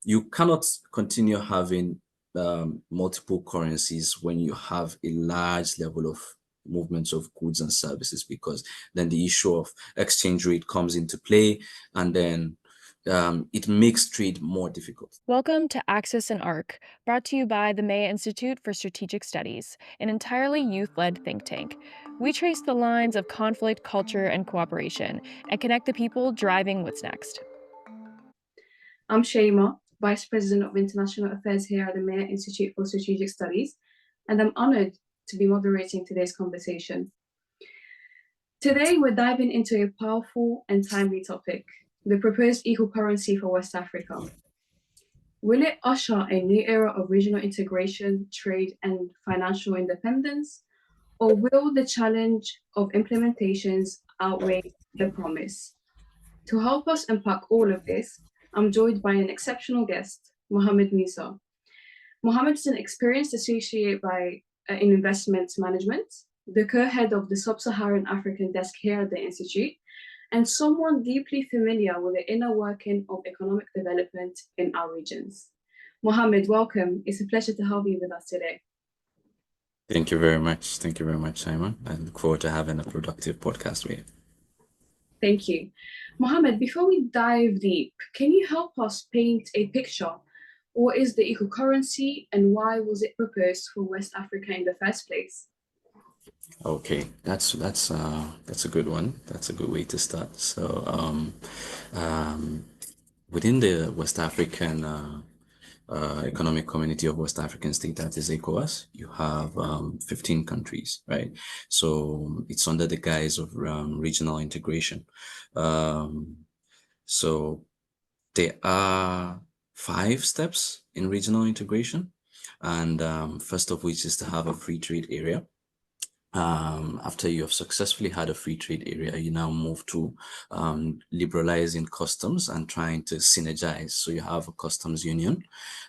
you cannot continue having multiple currencies when you have a large level of movements of goods and services, because then the issue of exchange rate comes into play, and then it makes trade more difficult. Welcome to Axis and ARC, brought to you by the MEA Institute for Strategic Studies, an entirely youth-led think tank. We trace the lines of conflict, culture, and cooperation, and connect the people driving what's next. I'm Chaima, Vice President of International Affairs here at the MEA Institute for Strategic Studies, and I'm honored to be moderating today's conversation. Today, we're diving into a powerful and timely topic, the proposed eco-currency for West Africa. Will it usher a new era of regional integration, trade, and financial independence, or will the challenge of implementations outweigh the promise? To help us unpack all of this, I'm joined by an exceptional guest, Muhammed Musa. Muhammed is an experienced associate in investment management, the co-head of the Sub-Saharan African Desk here at the Institute, and someone deeply familiar with the inner working of economic development in our regions. Muhammed, welcome. It's a pleasure to have you with us today. Thank you very much. Thank you very much, Simon. I look forward to having a productive podcast with you. Thank you. Muhammed, before we dive deep, can you help us paint a picture? What is the eco-currency and why was it proposed for West Africa in the first place? Okay, that's a good one. That's a good way to start. So, within the West African Economic Community of West African States, that is ECOWAS, you have 15 countries, right? So it's under the guise of regional integration. So there are 5 steps in regional integration, and first of which is to have a free trade area. After you have successfully had a free trade area, you now move to liberalizing customs and trying to synergize. So you have a customs union.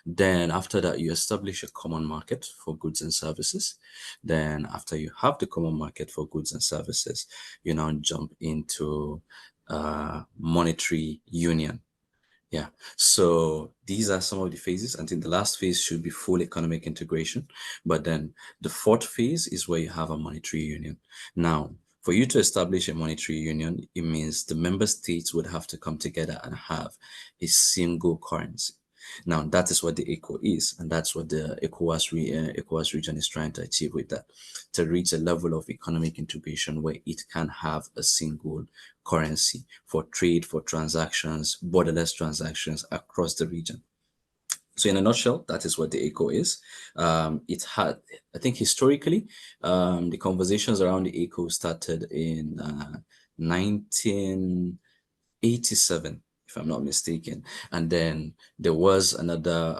Then after that, you establish a common market for goods and services. Then after you have the common market for goods and services, you now jump into monetary union. Yeah, so these are some of the phases. I think the last phase should be full economic integration, but then the 4th phase is where you have a monetary union. Now, for you to establish a monetary union, it means the member states would have to come together and have a single currency. Now, that is what the ECO is, and that's what the ECOWAS region is trying to achieve with that, to reach a level of economic integration where it can have a single currency for trade, for transactions, borderless transactions across the region. So in a nutshell, that is what the ECO is. It had, I think historically, the conversations around the ECO started in 1987. If I'm not mistaken. And then there was another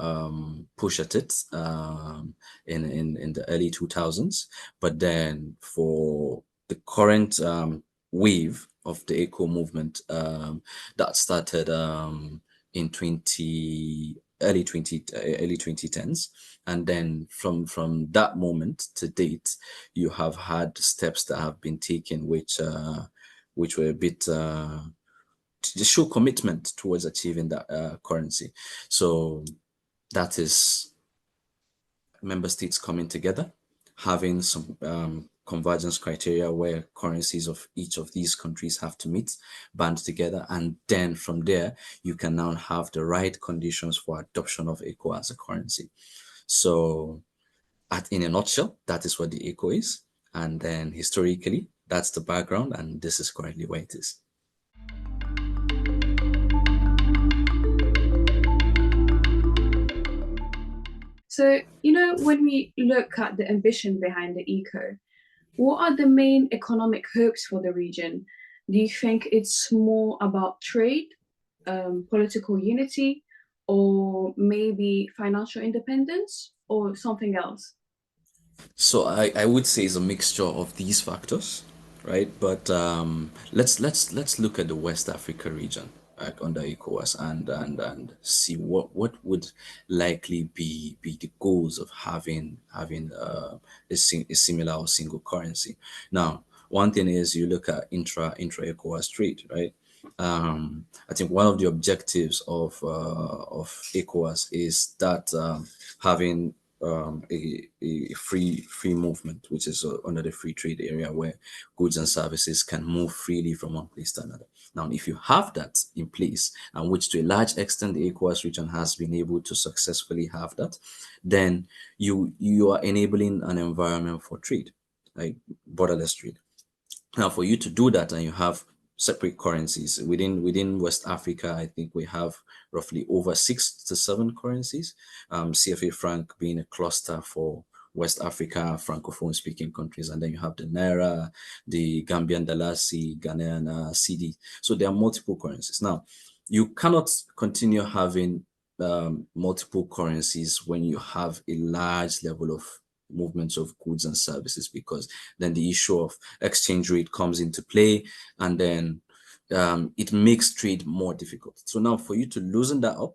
push at it in the early 2000s. But then for the current wave of the eco movement that started in early 2010s, and then from that moment to date, you have had steps that have been taken which were a bit to show commitment towards achieving that currency. So that is member states coming together, having some convergence criteria where currencies of each of these countries have to meet, band together, and then from there, you can now have the right conditions for adoption of ECO as a currency. So in a nutshell, that is what the ECO is. And then historically, that's the background, and this is currently where it is. So, when we look at the ambition behind the ECO, what are the main economic hopes for the region? Do you think it's more about trade, political unity, or maybe financial independence, or something else? So I would say it's a mixture of these factors, right? But let's look at the West Africa region, like under ECOWAS, and see what would likely be the goals of having a similar or single currency. Now, one thing is you look at intra ECOWAS trade, right? I think one of the objectives of ECOWAS is that having a free movement, which is under the free trade area, where goods and services can move freely from one place to another. Now, if you have that in place, and which to a large extent the ECOWAS region has been able to successfully have that, then you are enabling an environment for trade, like borderless trade. Now, for you to do that, and you have separate currencies within West Africa, I think we have roughly over 6 to 7 currencies. CFA Franc being a cluster for West Africa, Francophone speaking countries, and then you have the Naira, the Gambian Dalasi, Ghanaian CD. So there are multiple currencies. Now, you cannot continue having multiple currencies when you have a large level of movements of goods and services, because then the issue of exchange rate comes into play, and then it makes trade more difficult. So now, for you to loosen that up,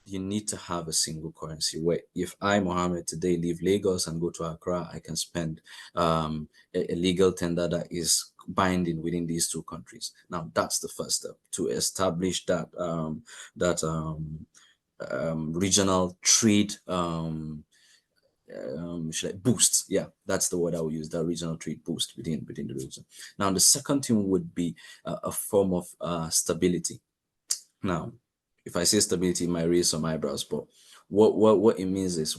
you need to have a single currency, where if I, Mohammed, today leave Lagos and go to Accra, I can spend a legal tender that is binding within these two countries. Now, that's the first step to establish that regional trade boost. Yeah, that's the word I would use, that regional trade boost within the region. Now, the second thing would be a form of stability. Now, if I say stability, it might raise some eyebrows, but what it means is,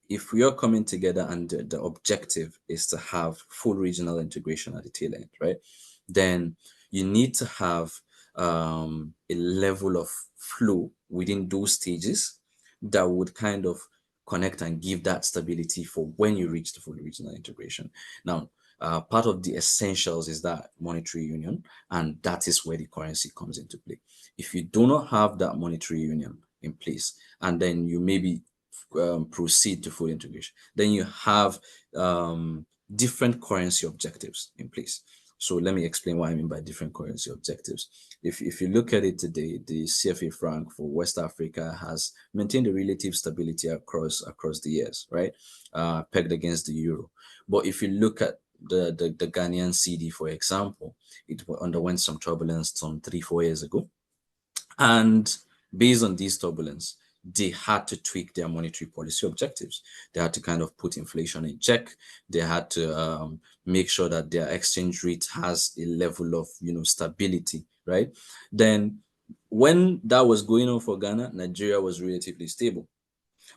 if we are coming together and the objective is to have full regional integration at the tail end, right, then you need to have a level of flow within those stages that would kind of connect and give that stability for when you reach the full regional integration. Now, part of the essentials is that monetary union, and that is where the currency comes into play. If you do not have that monetary union in place, and then you maybe proceed to full integration, then you have different currency objectives in place. So let me explain what I mean by different currency objectives. If you look at it today, the CFA franc for West Africa has maintained a relative stability across the years, right? Pegged against the euro. But if you look at the Ghanaian CD, for example, it underwent some turbulence some 3-4 years ago. And based on these turbulence, they had to tweak their monetary policy objectives. They had to kind of put inflation in check. They had to make sure that their exchange rate has a level of stability, right? Then when that was going on for Ghana, Nigeria was relatively stable.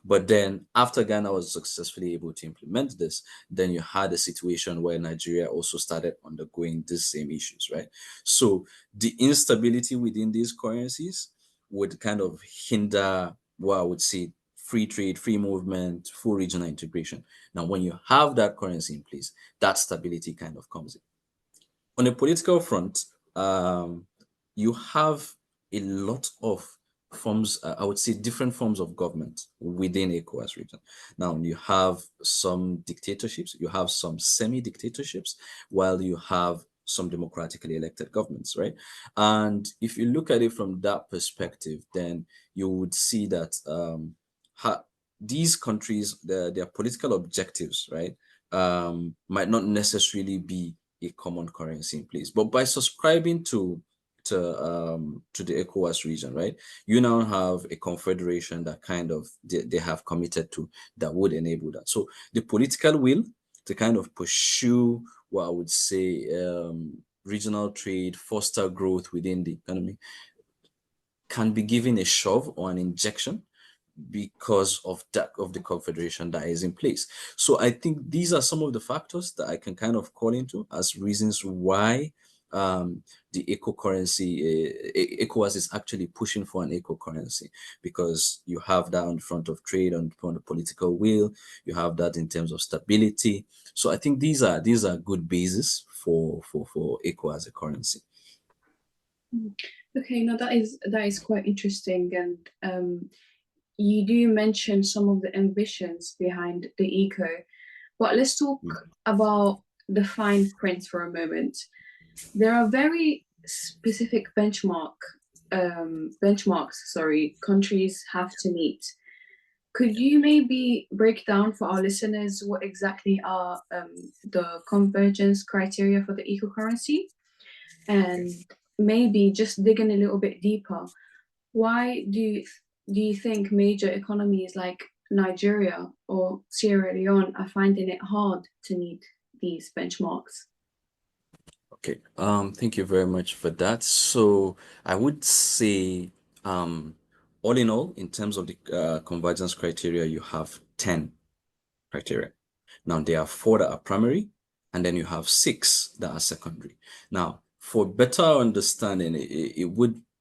But then after Ghana was successfully able to implement this, then you had a situation where Nigeria also started undergoing these same issues, right? So the instability within these currencies would kind of hinder what I would say free trade, free movement, full regional integration. Now, when you have that currency in place, that stability kind of comes in. On a political front, you have a lot of forms, I would say different forms of government within ECOWAS region. Now, you have some dictatorships, you have some semi-dictatorships, while you have some democratically elected governments, right? And if you look at it from that perspective, then you would see that these countries, their political objectives, right, might not necessarily be a common currency in place. But by subscribing to the ECOWAS region, right, you now have a confederation that kind of they have committed to, that would enable that. So the political will to kind of pursue what I would say regional trade, foster growth within the economy, can be given a shove or an injection because of the confederation that is in place. So I think these are some of the factors that I can kind of call into as reasons why the ECOWAS is actually pushing for an eco currency, because you have that on the front of trade, on the political will, you have that in terms of stability. So I think these are good bases for eco as a currency. Okay, now that is quite interesting, and you do mention some of the ambitions behind the eco, but let's talk about the fine print for a moment. There are very specific benchmarks countries have to meet. Could you maybe break down for our listeners what exactly are the convergence criteria for the eco currency? And maybe just digging a little bit deeper, why do you think major economies like Nigeria or Sierra Leone are finding it hard to meet these benchmarks? Okay, thank you very much for that. So I would say, all in all, in terms of the convergence criteria, you have 10 criteria. Now there are 4 that are primary, and then you have 6 that are secondary. Now, for better understanding,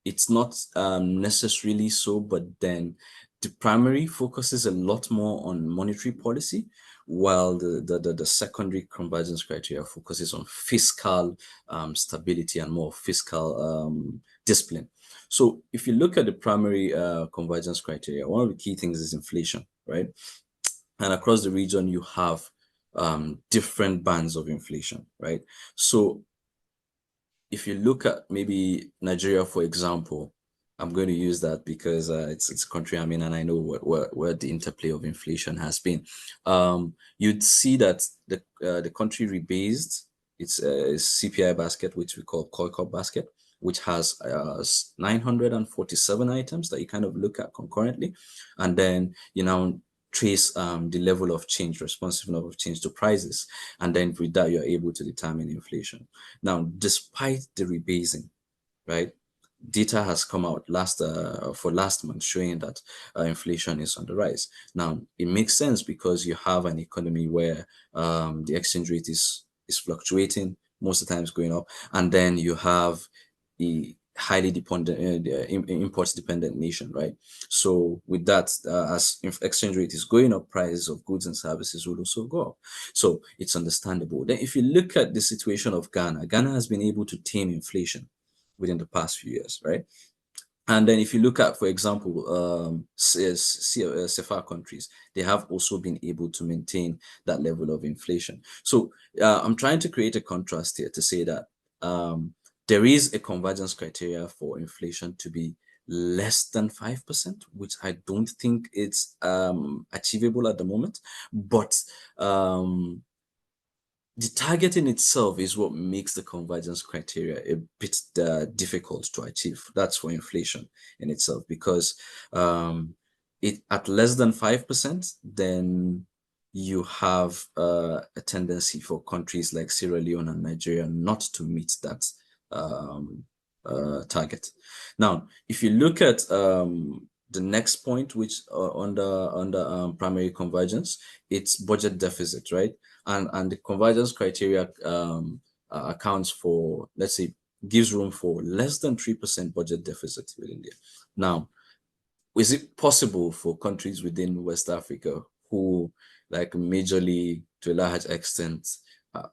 it's not necessarily so, but then the primary focuses a lot more on monetary policy, while the secondary convergence criteria focuses on fiscal stability and more fiscal discipline. So if you look at the primary convergence criteria, one of the key things is inflation, right? And across the region, you have different bands of inflation, right? So if you look at maybe Nigeria, for example, I'm going to use that because it's a country I'm in, and I know where the interplay of inflation has been. You'd see that the country rebased its CPI basket, which we call COICOP basket, which has 947 items that you kind of look at concurrently, and then you now trace the level of change, responsive level of change to prices, and then with that you're able to determine inflation. Now, despite the rebasing, right, data has come out for last month showing that inflation is on the rise. Now, it makes sense because you have an economy where the exchange rate is fluctuating, most of the times going up, and then you have a highly dependent imports dependent nation, right? So with that, as exchange rate is going up, prices of goods and services will also go up. So it's understandable. Then if you look at the situation of Ghana has been able to tame inflation within the past few years, right? And then if you look at, for example, CFA countries, they have also been able to maintain that level of inflation. So I'm trying to create a contrast here to say that there is a convergence criteria for inflation to be less than 5%, which I don't think it's achievable at the moment. But the target in itself is what makes the convergence criteria a bit difficult to achieve. That's for inflation in itself, because it at less than 5%, then you have a tendency for countries like Sierra Leone and Nigeria not to meet that target. Now, if you look at the next point, which under primary convergence, it's budget deficit, right? And the convergence criteria accounts for, let's say, gives room for less than 3% budget deficit with India. Now, is it possible for countries within West Africa who, like, majorly to a large extent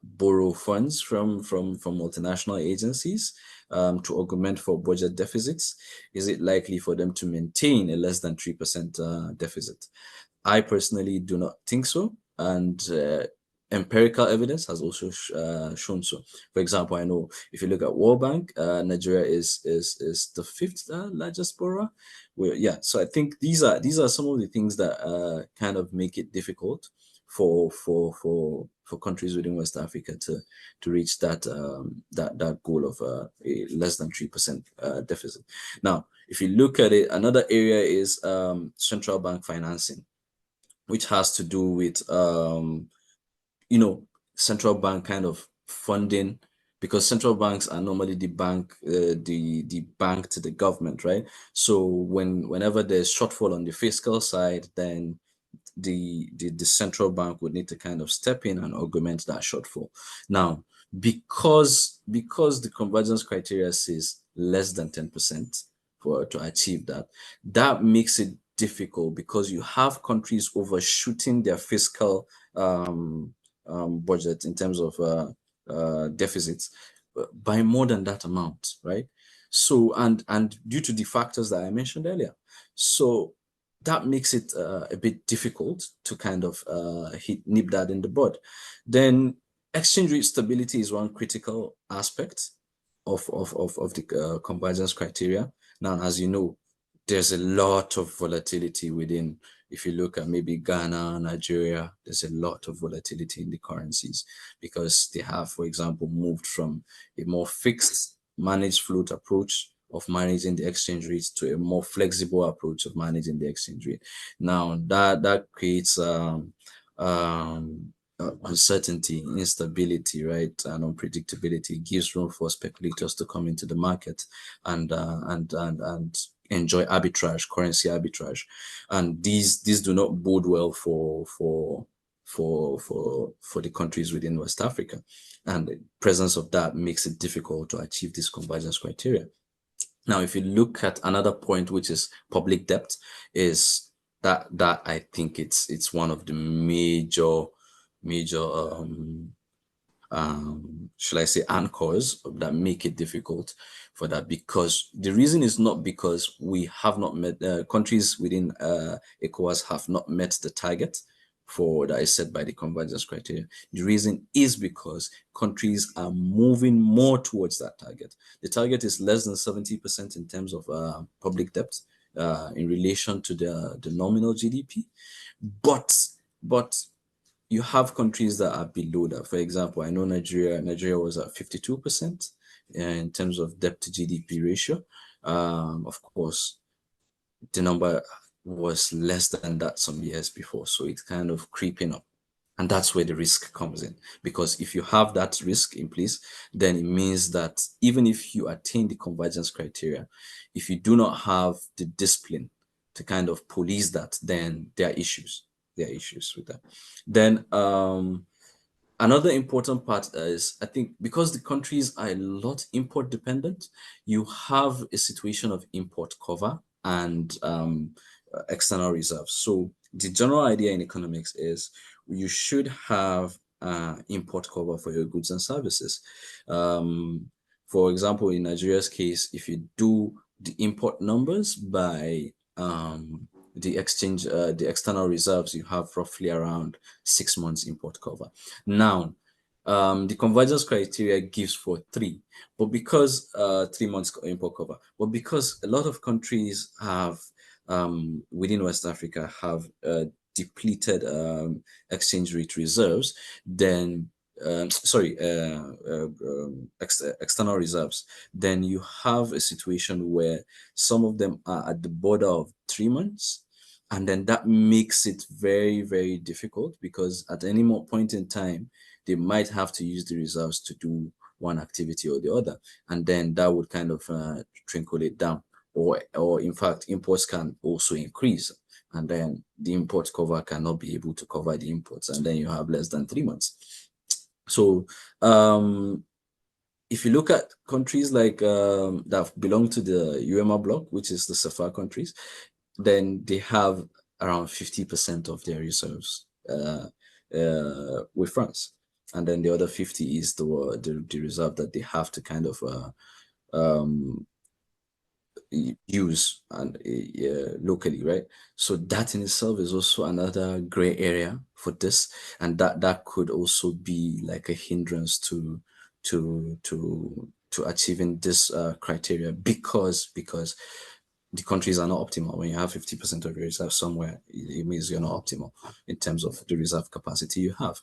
borrow funds from multinational agencies to augment for budget deficits, is it likely for them to maintain a less than 3% deficit? I personally do not think so, and empirical evidence has also shown so. For example, I know if you look at World Bank, Nigeria is the 5th largest borrower. Yeah, so I think these are some of the things that kind of make it difficult for countries within West Africa to reach that that goal of a less than 3% deficit. Now, if you look at it, another area is central bank financing, which has to do with central bank kind of funding, because central banks are normally the bank to the government, right? So whenever there's shortfall on the fiscal side, then the central bank would need to kind of step in and augment that shortfall. Now, because the convergence criteria says less than 10% to achieve that makes it difficult, because you have countries overshooting their fiscal budget in terms of deficits by more than that amount, right? So and due to the factors that I mentioned earlier, so that makes it a bit difficult to kind of nip that in the bud. Then exchange rate stability is one critical aspect of the convergence criteria. Now, as you know, there's a lot of volatility within. If you look at maybe Ghana, Nigeria, there's a lot of volatility in the currencies, because they have, for example, moved from a more fixed managed float approach of managing the exchange rate to a more flexible approach of managing the exchange rate. Now that creates uncertainty, instability, right, and unpredictability. Gives room for speculators to come into the market and enjoy arbitrage, currency arbitrage, and these do not bode well for the countries within West Africa, and the presence of that makes it difficult to achieve this convergence criteria. Now, if you look at another point, which is public debt, is that I think it's one of the major should I say anchors that make it difficult for that, because the reason is not because we have not met countries within ECOWAS have not met the target for that is set by the convergence criteria. The reason is because countries are moving more towards that target. The target is less than 70% in terms of public debt in relation to the nominal GDP, but you have countries that are below that. For example, I know Nigeria was at 52% in terms of debt to GDP ratio. Of course, the number was less than that some years before, so it's kind of creeping up. And that's where the risk comes in, because if you have that risk in place, then it means that even if you attain the convergence criteria, if you do not have the discipline to kind of police that, then there are issues. There are issues with that. Then another important part is, I think, because the countries are a lot import dependent, you have a situation of import cover and external reserves. So the general idea in economics is you should have import cover for your goods and services. For example, in Nigeria's case, if you do the import numbers by the exchange, the external reserves, you have roughly around 6 months import cover. Now, the convergence criteria gives for 3, but because 3 months import cover, but because a lot of countries have within West Africa have depleted exchange rate reserves, then external reserves, then you have a situation where some of them are at the border of 3 months, and then that makes it very, very difficult, because at any point in time they might have to use the reserves to do one activity or the other, and then that would kind of trickle it down, or in fact imports can also increase, and then the import cover cannot be able to cover the imports, and then you have less than 3 months. So if you look at countries like that belong to the UEMA bloc, which is the CFA countries, then they have around 50% of their reserves with France, and then the other 50 is the reserve that they have to kind of use and locally, right? So that in itself is also another gray area for this, and that could also be like a hindrance to achieving this criteria, because the countries are not optimal. When you have 50% of your reserve somewhere, it means you're not optimal in terms of the reserve capacity you have.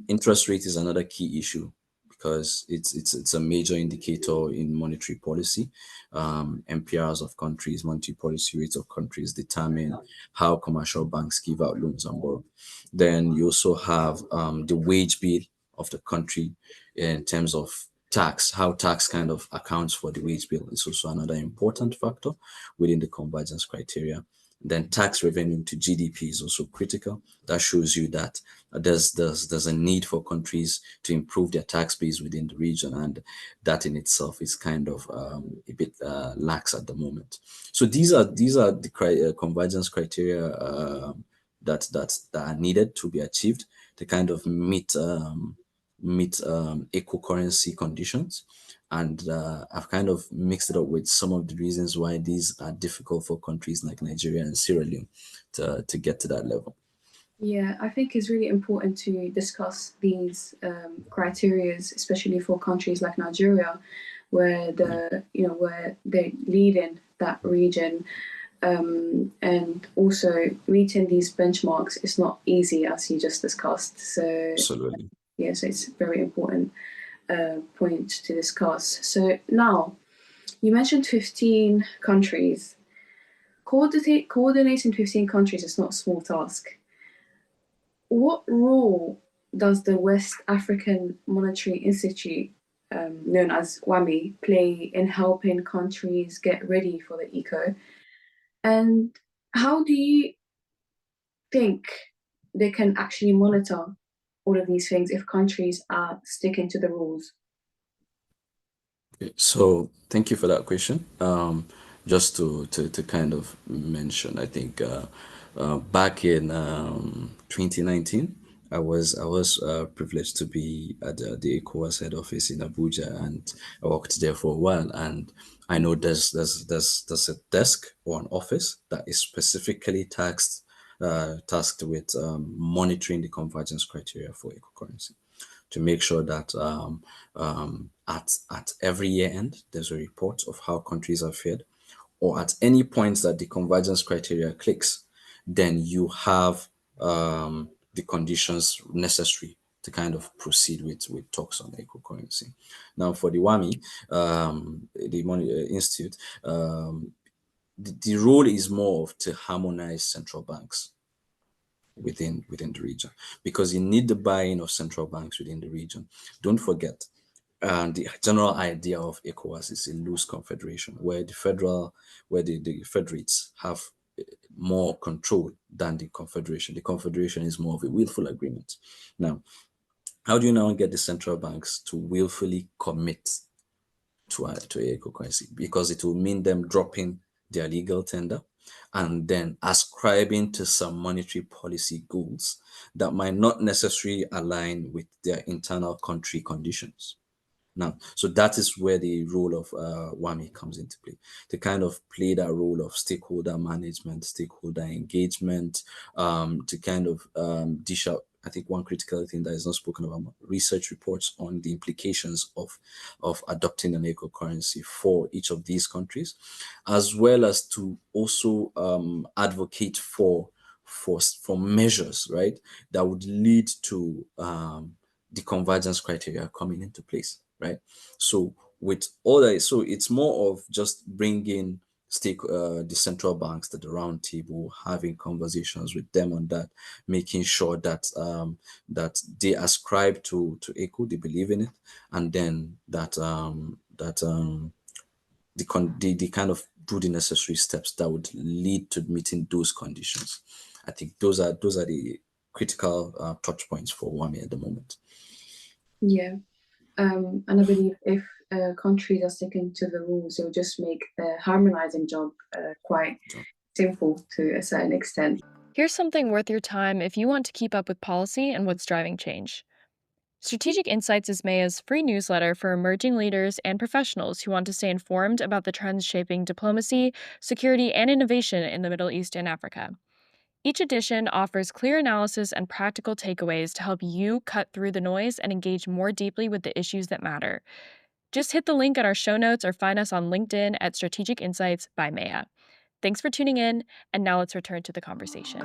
Interest rate is another key issue, because it's a major indicator in monetary policy. MPRs of countries, monetary policy rates of countries, determine how commercial banks give out loans and borrow. Then you also have the wage bill of the country in terms of tax, how tax kind of accounts for the wage bill is also another important factor within the convergence criteria. Then tax revenue to GDP is also critical. That shows you that there's a need for countries to improve their tax base within the region, and that in itself is kind of a bit lax at the moment. So these are the convergence criteria that are needed to be achieved to kind of meet equal currency conditions. And I've kind of mixed it up with some of the reasons why these are difficult for countries like Nigeria and Sierra Leone to get to that level. Yeah, I think it's really important to discuss these criteria, especially for countries like Nigeria, where where they lead in that region, and also meeting these benchmarks is not easy, as you just discussed. So Absolutely. yeah, so it's very important. point to discuss. So now, you mentioned 15 countries. Coordinating 15 countries is not a small task. What role does the West African Monetary Institute, known as WAMI, play in helping countries get ready for the ECO? And how do you think they can actually monitor all of these things if countries are sticking to the rules? So thank you for that question. Just to kind of mention, I think back in 2019, I was privileged to be at the ECOWAS head office in Abuja, and I worked there for a while. And I know there's a desk or an office that is specifically tasked with monitoring the convergence criteria for eco currency, to make sure that at every year end, there's a report of how countries are fared, or at any point that the convergence criteria clicks, then you have the conditions necessary to kind of proceed with talks on eco currency. Now, for the WAMI, the Money Institute, the role is more of to harmonize central banks within the region, because you need the buy-in of central banks within the region. Don't forget, the general idea of ECOWAS is a loose confederation where the federates have more control than the confederation. The confederation is more of a willful agreement. Now, how do you now get the central banks to willfully commit to eco currency? Because it will mean them dropping their legal tender and then ascribing to some monetary policy goals that might not necessarily align with their internal country conditions. Now, so that is where the role of WAMI comes into play, to kind of play that role of stakeholder management, stakeholder engagement, to kind of dish out, I think, one critical thing that is not spoken about: research reports on the implications of adopting an eco currency for each of these countries, as well as to also advocate for measures, right, that would lead to the convergence criteria coming into place, right? So with all that, so it's more of just bringing the central banks to the round table, having conversations with them on that, making sure that that they ascribe to ECO, they believe in it, and then that they kind of do the necessary steps that would lead to meeting those conditions. I think those are the critical touch points for WAMI at the moment. Yeah, and I believe if countries are sticking to the rules, it will just make the harmonizing job quite simple to a certain extent. Here's something worth your time if you want to keep up with policy and what's driving change. Strategic Insights is MEA's free newsletter for emerging leaders and professionals who want to stay informed about the trends shaping diplomacy, security, and innovation in the Middle East and Africa. Each edition offers clear analysis and practical takeaways to help you cut through the noise and engage more deeply with the issues that matter. Just hit the link in our show notes or find us on LinkedIn at Strategic Insights by MEA. Thanks for tuning in, and now let's return to the conversation.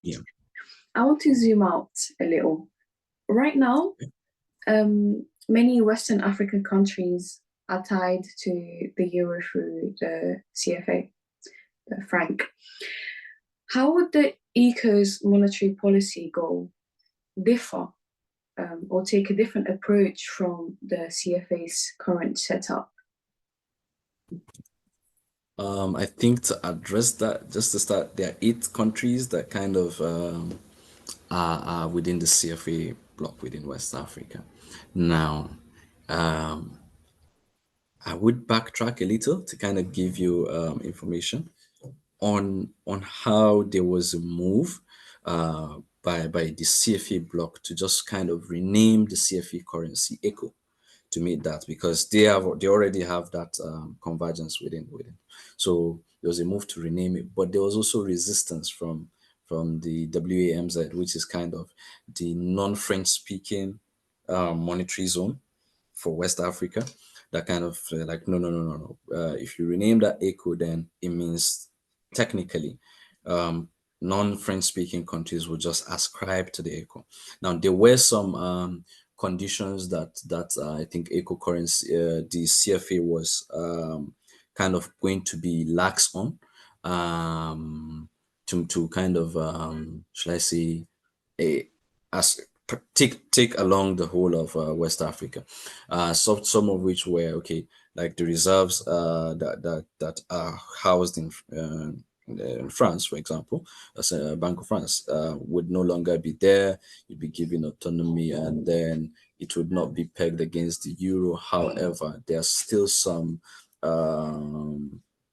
Yeah. I want to zoom out a little. Right now, many Western African countries are tied to the euro through the CFA, the franc. How would the ECO's monetary policy goal differ or take a different approach from the CFA's current setup? I think to address that, just to start, there are 8 countries that kind of are within the CFA bloc within West Africa. Now, I would backtrack a little to kind of give you information on how there was a move by the CFA bloc to just kind of rename the CFA currency ECO to meet that, because they already have that convergence within. So there was a move to rename it, but there was also resistance from the WAMZ, which is kind of the non-French speaking monetary zone for West Africa, that kind of like, no. If you rename that ECO, then it means technically non-French speaking countries would just ascribe to the ECO. Now, there were some conditions that I think ECO currency, the CFA was kind of going to be lax on, to kind of shall I say, as take along the whole of West Africa. So some of which were okay, like the reserves that are housed in France, for example, as a Bank of France, would no longer be there. You'd be given autonomy, and then it would not be pegged against the euro. However, there are still some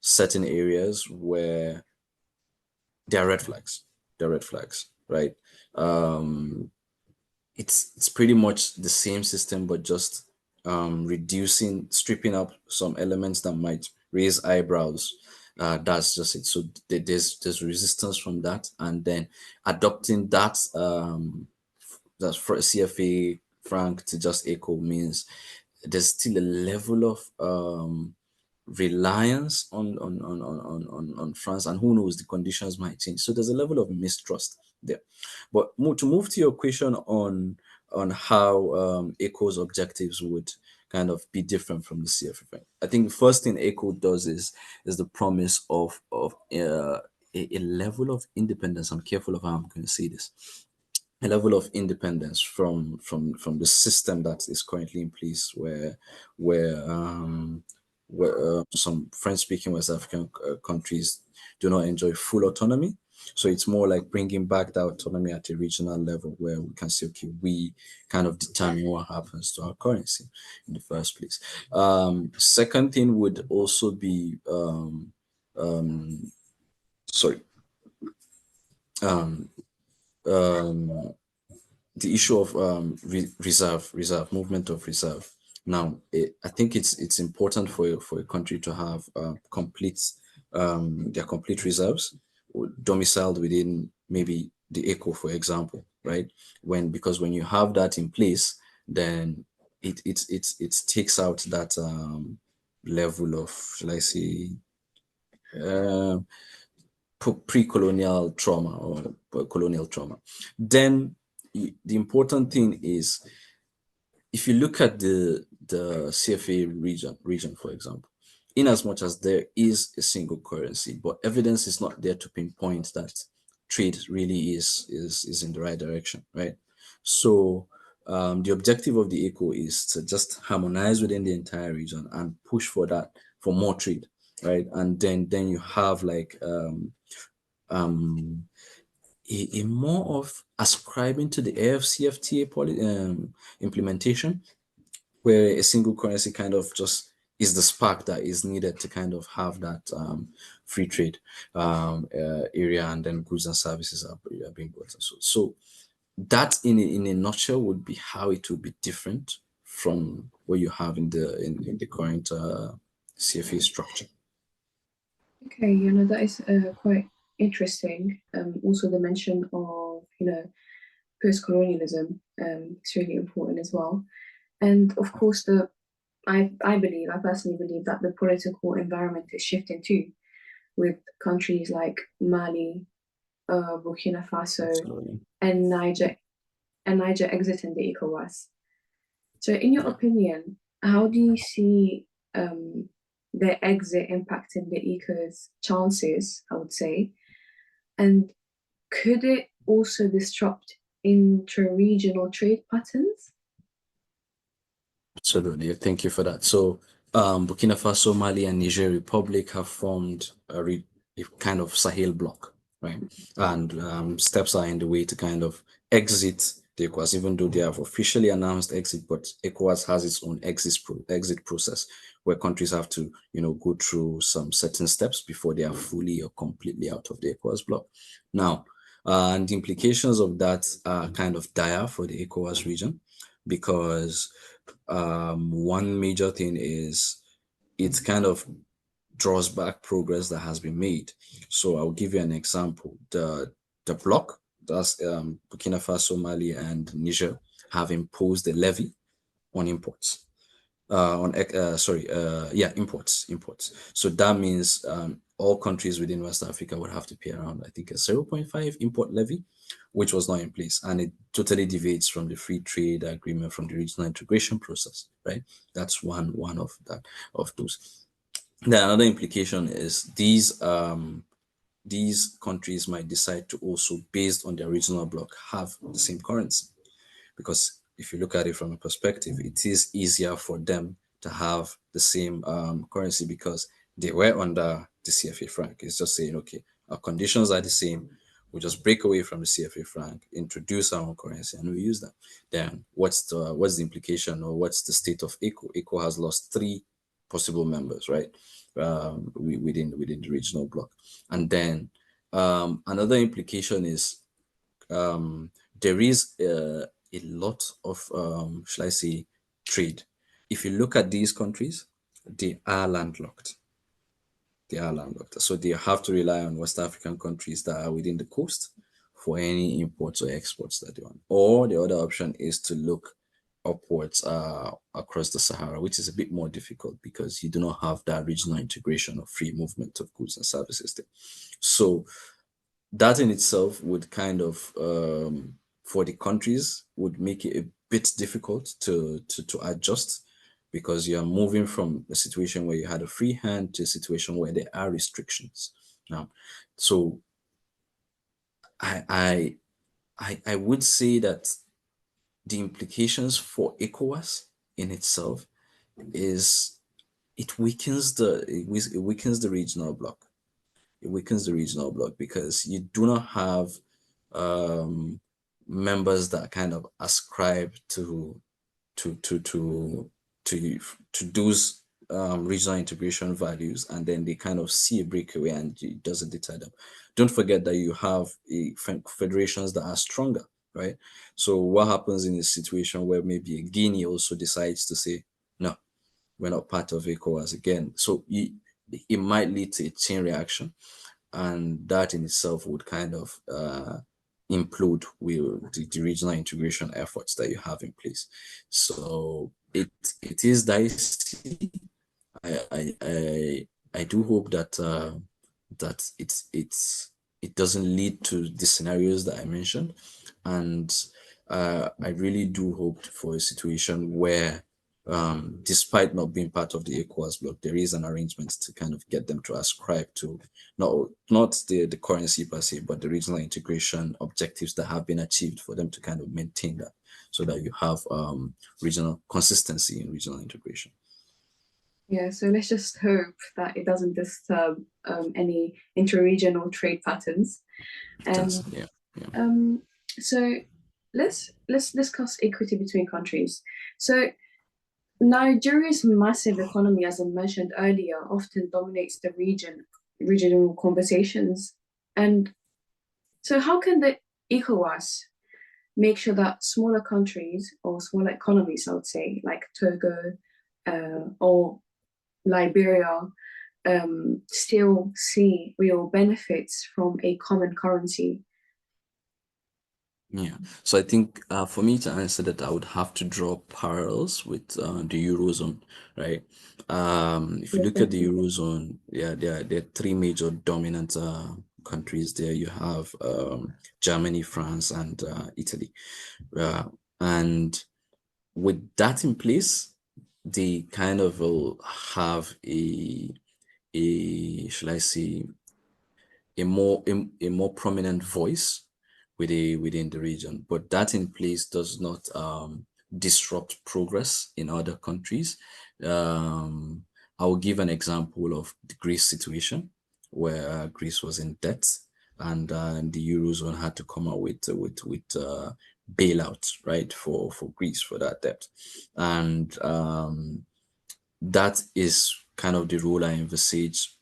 certain areas where there are red flags. There are red flags, right? It's pretty much the same system, but just stripping up some elements that might raise eyebrows. That's just it. So there's resistance from that, and then adopting that that's for CFA Franc to just ECO means there's still a level of reliance on France, and who knows, the conditions might change. So there's a level of mistrust there. But to move to your question on how ECO's objectives would kind of be different from the CFA Franc, I think the first thing ECO does is the promise of a level of independence. I'm careful of how I'm going to say this. A level of independence from the system that is currently in place, where some French-speaking West African countries do not enjoy full autonomy. So it's more like bringing back that autonomy at a regional level, where we can say, okay, we kind of determine what happens to our currency in the first place. Second thing would also be the issue of movement of reserve. Now, I think it's important for a country to have their complete reserves domiciled within maybe the ECO, for example, right? Because when you have that in place, then it takes out that level of, shall I say, pre-colonial trauma or colonial trauma. Then the important thing is, if you look at the CFA region, for example, in as much as there is a single currency, but evidence is not there to pinpoint that trade really is in the right direction, right? So the objective of the ECO is to just harmonize within the entire region and push for more trade, right? And then you have like a more of ascribing to the AFCFTA implementation, where a single currency kind of just is the spark that is needed to kind of have that free trade area, and then goods and services are being brought. So that in a nutshell would be how it would be different from what you have in the current CFA structure. Okay, that is quite interesting. Also the mention of, post-colonialism is really important as well. And of course, I personally believe that the political environment is shifting too, with countries like Mali, Burkina Faso, Absolutely. and Niger exiting the ECOWAS. So in your opinion, how do you see their exit impacting the ECO's chances, I would say? And could it also disrupt intra-regional trade patterns? Absolutely. Thank you for that. So Burkina Faso, Mali, and Niger Republic have formed a kind of Sahel bloc, right? And steps are in the way to kind of exit the ECOWAS, even though they have officially announced exit, but ECOWAS has its own exit process, where countries have to, go through some certain steps before they are fully or completely out of the ECOWAS bloc. Now, and the implications of that are kind of dire for the ECOWAS region, because one major thing is it kind of draws back progress that has been made. So I'll give you an example. The bloc, that's Burkina Faso, Mali, and Niger, have imposed a levy on imports. Imports. So that means all countries within West Africa would have to pay around, I think, a 0.5 import levy, which was not in place. And it totally deviates from the free trade agreement, from the regional integration process, right? That's one of those. The another implication is these countries might decide to also, based on their regional bloc, have the same currency. Because if you look at it from a perspective, it is easier for them to have the same currency because they were under the CFA Franc. It's just saying, okay, our conditions are the same. We just break away from the CFA Franc, introduce our own currency, and we use that. Then what's the implication, or what's the state of ECO? ECO has lost 3 possible members, right? Within the regional bloc. And then another implication is there is a lot of shall I say, trade. If you look at these countries, they are landlocked. So they have to rely on West African countries that are within the coast for any imports or exports that they want. Or the other option is to look upwards across the Sahara, which is a bit more difficult because you do not have that regional integration of free movement of goods and services there. So that in itself would kind of, for the countries, would make it a bit difficult to adjust, because you are moving from a situation where you had a free hand to a situation where there are restrictions now. So I would say that the implications for ECOWAS in itself is it weakens the regional bloc. It weakens the regional bloc because you do not have members that kind of ascribe to those regional integration values, and then they kind of see a breakaway and it doesn't deter them. Don't forget that you have federations that are stronger, right? So what happens in a situation where maybe a Guinea also decides to say, no, we're not part of ECOWAS again? So it might lead to a chain reaction, and that in itself would kind of implode with the regional integration efforts that you have in place. So it is dicey. I do hope that that it doesn't lead to the scenarios that I mentioned, and I really do hope for a situation where, despite not being part of the ECOWAS bloc, there is an arrangement to kind of get them to ascribe to not the currency per se, but the regional integration objectives that have been achieved, for them to kind of maintain that, so that you have regional consistency in regional integration. Yeah, so let's just hope that it doesn't disturb any inter-regional trade patterns. So let's discuss equity between countries. So Nigeria's massive economy, as I mentioned earlier, often dominates the regional conversations. And so how can the ECOWAS make sure that smaller countries, or smaller economies, I would say, like Togo or Liberia, still see real benefits from a common currency? Yeah, so I think for me to answer that, I would have to draw parallels with the Eurozone, right? If you look at the Eurozone, yeah, there are 3 major dominant countries there. You have Germany, France, and Italy. And with that in place, they kind of will have shall I say, a more prominent voice within the region. But that in place does not disrupt progress in other countries. I will give an example of the Greece situation, where Greece was in debt, and the Eurozone had to come out with bailouts, right, for Greece for that debt. And that is kind of the role I envisage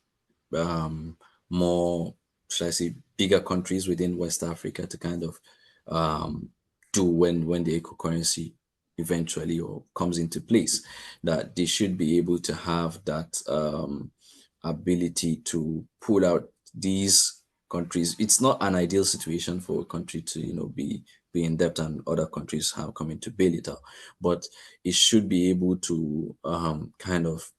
more, should I say, bigger countries within West Africa to kind of do when the eco currency eventually or comes into place, that they should be able to have that ability to pull out these countries. It's not an ideal situation for a country to be in debt and other countries have come in to bail it out, but it should be able to kind of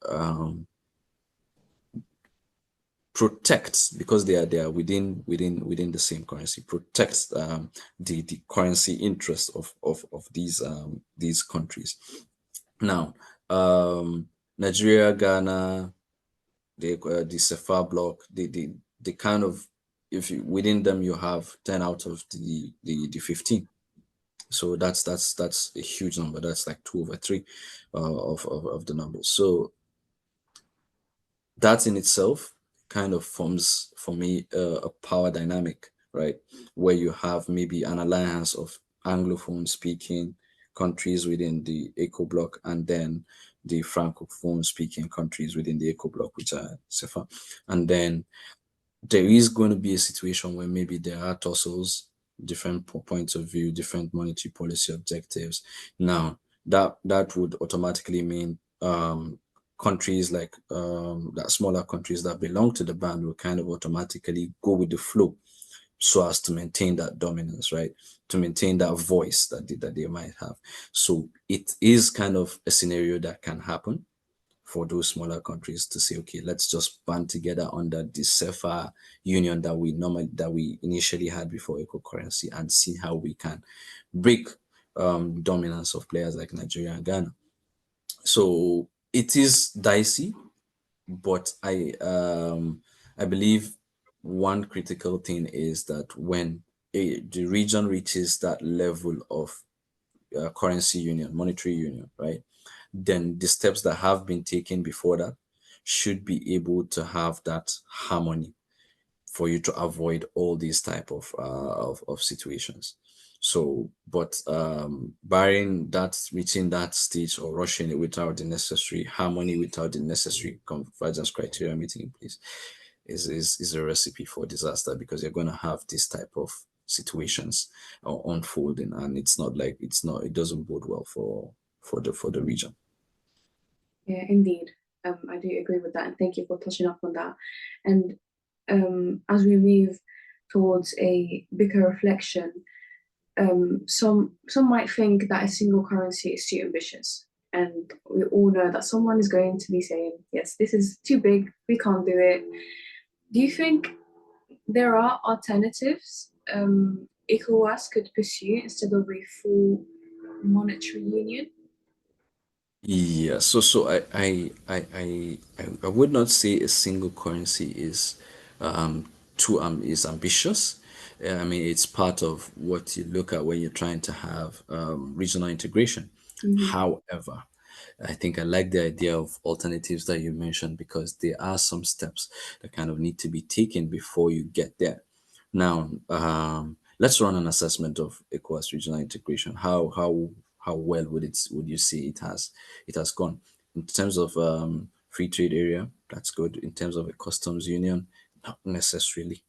protects, because they are within the same currency, protects the currency interest of these countries. Now, Nigeria, Ghana, the CFA block, they kind of, if you, within them you have 10 out of the 15. So that's a huge number. That's like 2/3 of the numbers. So that in itself kind of forms for me a power dynamic, right? Where you have maybe an alliance of Anglophone speaking countries within the ECO bloc, and then the Francophone speaking countries within the ECO bloc, which are CFA. And then there is going to be a situation where maybe there are tussles, different points of view, different monetary policy objectives. Now, that would automatically mean countries like that smaller countries that belong to the band will kind of automatically go with the flow, so as to maintain that dominance, right? To maintain that voice that they might have. So it is kind of a scenario that can happen for those smaller countries to say, okay, let's just band together under the CFA union that we initially had before eco currency, and see how we can break dominance of players like Nigeria and Ghana. So it is dicey, but I believe one critical thing is that when the region reaches that level of currency union, monetary union, right, then the steps that have been taken before that should be able to have that harmony for you to avoid all these type of situations. So, but barring that, reaching that stage or rushing it without the necessary harmony, without the necessary convergence criteria meeting in place, is a recipe for disaster, because you're going to have this type of situations unfolding, and it doesn't bode well for the region. Yeah, indeed. I do agree with that, and thank you for touching up on that. And as we move towards a bigger reflection, some might think that a single currency is too ambitious, and we all know that someone is going to be saying, yes, this is too big, we can't do it. Do you think there are alternatives ECOWAS could pursue instead of a full monetary union? Yeah, so I would not say a single currency is is ambitious. I mean, it's part of what you look at when you're trying to have regional integration. However, I think I like the idea of alternatives that you mentioned, because there are some steps that kind of need to be taken before you get there. Now, let's run an assessment of ECOWAS regional integration. How well would you say it has gone in terms of free trade area? That's good. In terms of a customs union, not necessarily.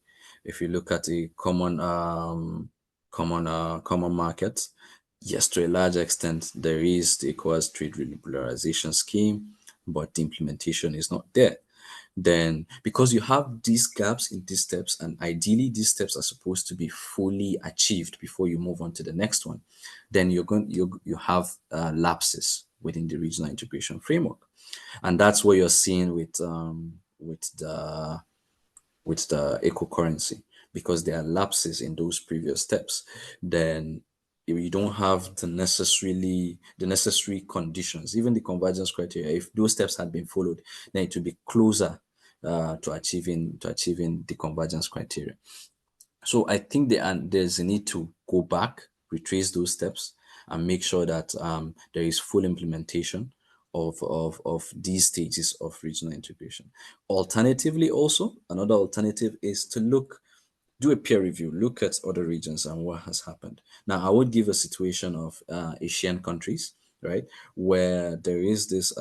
If you look at the common market, yes, to a large extent there is the ECOWAS trade liberalization scheme, but the implementation is not there. Then, because you have these gaps in these steps, and ideally these steps are supposed to be fully achieved before you move on to the next one, then you have lapses within the regional integration framework, and that's what you're seeing with the eco currency, because there are lapses in those previous steps. Then if you don't have the necessary conditions, even the convergence criteria, if those steps had been followed, then it would be closer to achieving the convergence criteria. So I think there's a need to go back, retrace those steps, and make sure that there is full implementation of these stages of regional integration. Alternatively, also another alternative is to do a peer review, look at other regions and what has happened. Now, I would give a situation of Asian countries, right, where there is this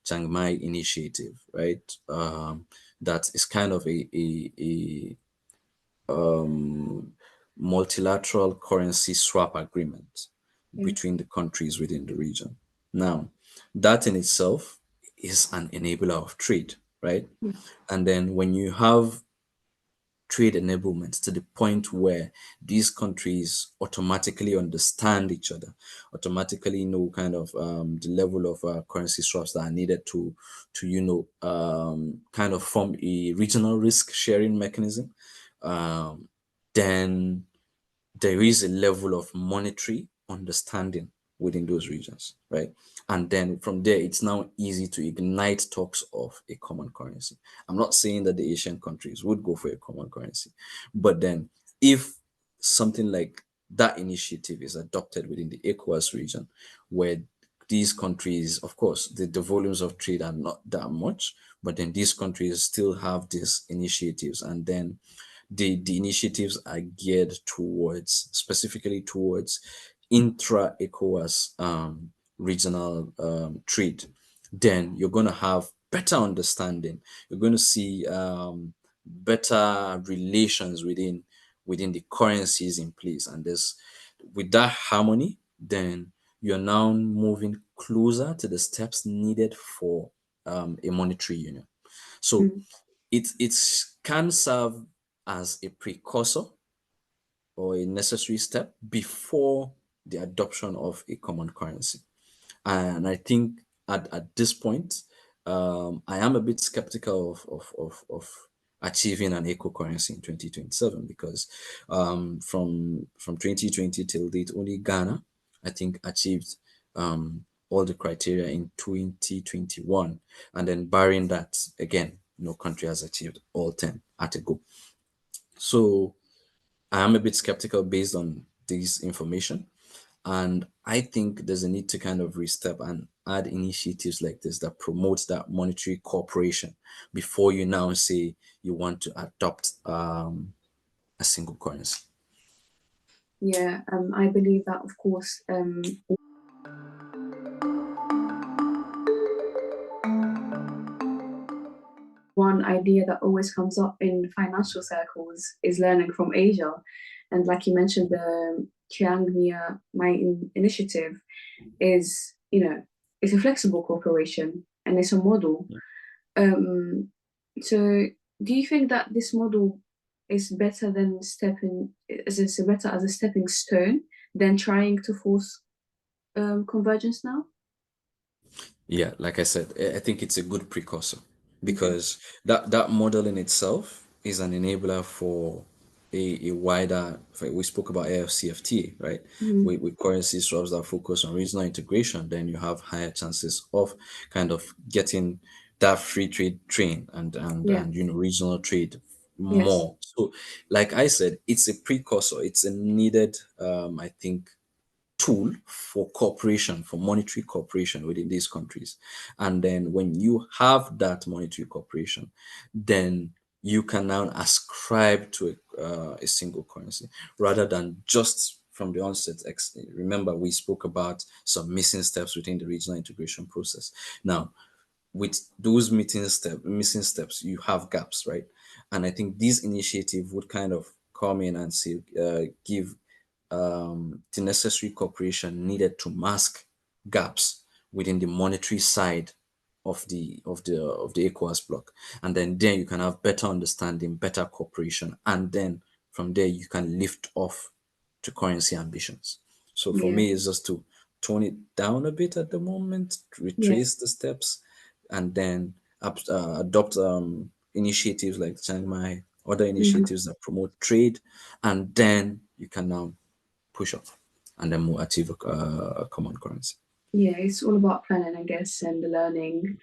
Chiang Mai initiative, right, that is kind of a multilateral currency swap agreement between the countries within the region. Now, that in itself is an enabler of trade, right? And then when you have trade enablement to the point where these countries automatically understand each other, automatically know kind of the level of currency swaps that are needed to kind of form a regional risk sharing mechanism, then there is a level of monetary understanding within those regions, right? And then from there, it's now easy to ignite talks of a common currency. I'm not saying that the Asian countries would go for a common currency, but then if something like that initiative is adopted within the ECOWAS region, where these countries, of course, the volumes of trade are not that much, but then these countries still have these initiatives, and then the initiatives are geared towards, specifically towards intra-ECOWAS regional trade, then you're going to have better understanding. You're going to see better relations within the currencies in place. And this, with that harmony, then you're now moving closer to the steps needed for a monetary union. So Mm. it can serve as a precursor or a necessary step before the adoption of a common currency. And I think at this point, I am a bit skeptical of achieving an eco currency in 2027, because from 2020 till date, only Ghana, I think, achieved all the criteria in 2021. And then barring that, again, no country has achieved all 10 at a go. So I am a bit skeptical based on this information. And I think there's a need to kind of restep and add initiatives like this that promote that monetary cooperation before you now say you want to adopt a single currency. Yeah, I believe that, of course, one idea that always comes up in financial circles is learning from Asia. And like you mentioned, the MEA initiative is, it's a flexible cooperation and it's a model. So do you think that this model is better than better as a stepping stone than trying to force convergence now? Yeah, like I said, I think it's a good precursor, because that model in itself is an enabler for a wider. We spoke about AFCFTA, right? With currency swaps that focus on regional integration, then you have higher chances of kind of getting that free trade train and regional trade more. So, like I said, it's a precursor. It's a needed, I think, tool for cooperation, for monetary cooperation within these countries. And then when you have that monetary cooperation, then you can now ascribe to a single currency rather than just from the onset. Remember, we spoke about some missing steps within the regional integration process. Now, with those missing steps, you have gaps, right? And I think this initiative would kind of come in and say, give the necessary cooperation needed to mask gaps within the monetary side of the ECOWAS bloc, and then you can have better understanding, better cooperation, and then from there you can lift off to currency ambitions. So for me, it's just to tone it down a bit at the moment, retrace the steps, and then adopt initiatives like Chiang other initiatives that promote trade, and then you can now push up and then we'll achieve a common currency. Yeah, it's all about planning, I guess, and learning.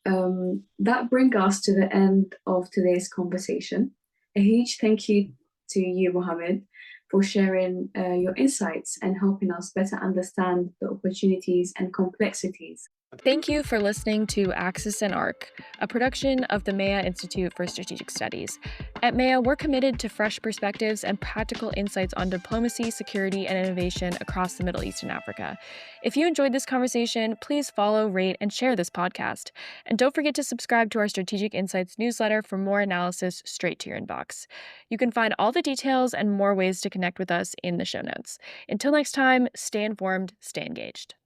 That brings us to the end of today's conversation. A huge thank you to you, Muhammed, for sharing your insights and helping us better understand the opportunities and complexities. Thank you for listening to Axis and Arc, a production of the MEA Institute for Strategic Studies. At MEA, we're committed to fresh perspectives and practical insights on diplomacy, security, and innovation across the Middle East and Africa. If you enjoyed this conversation, please follow, rate, and share this podcast. And don't forget to subscribe to our Strategic Insights newsletter for more analysis straight to your inbox. You can find all the details and more ways to connect with us in the show notes. Until next time, stay informed, stay engaged.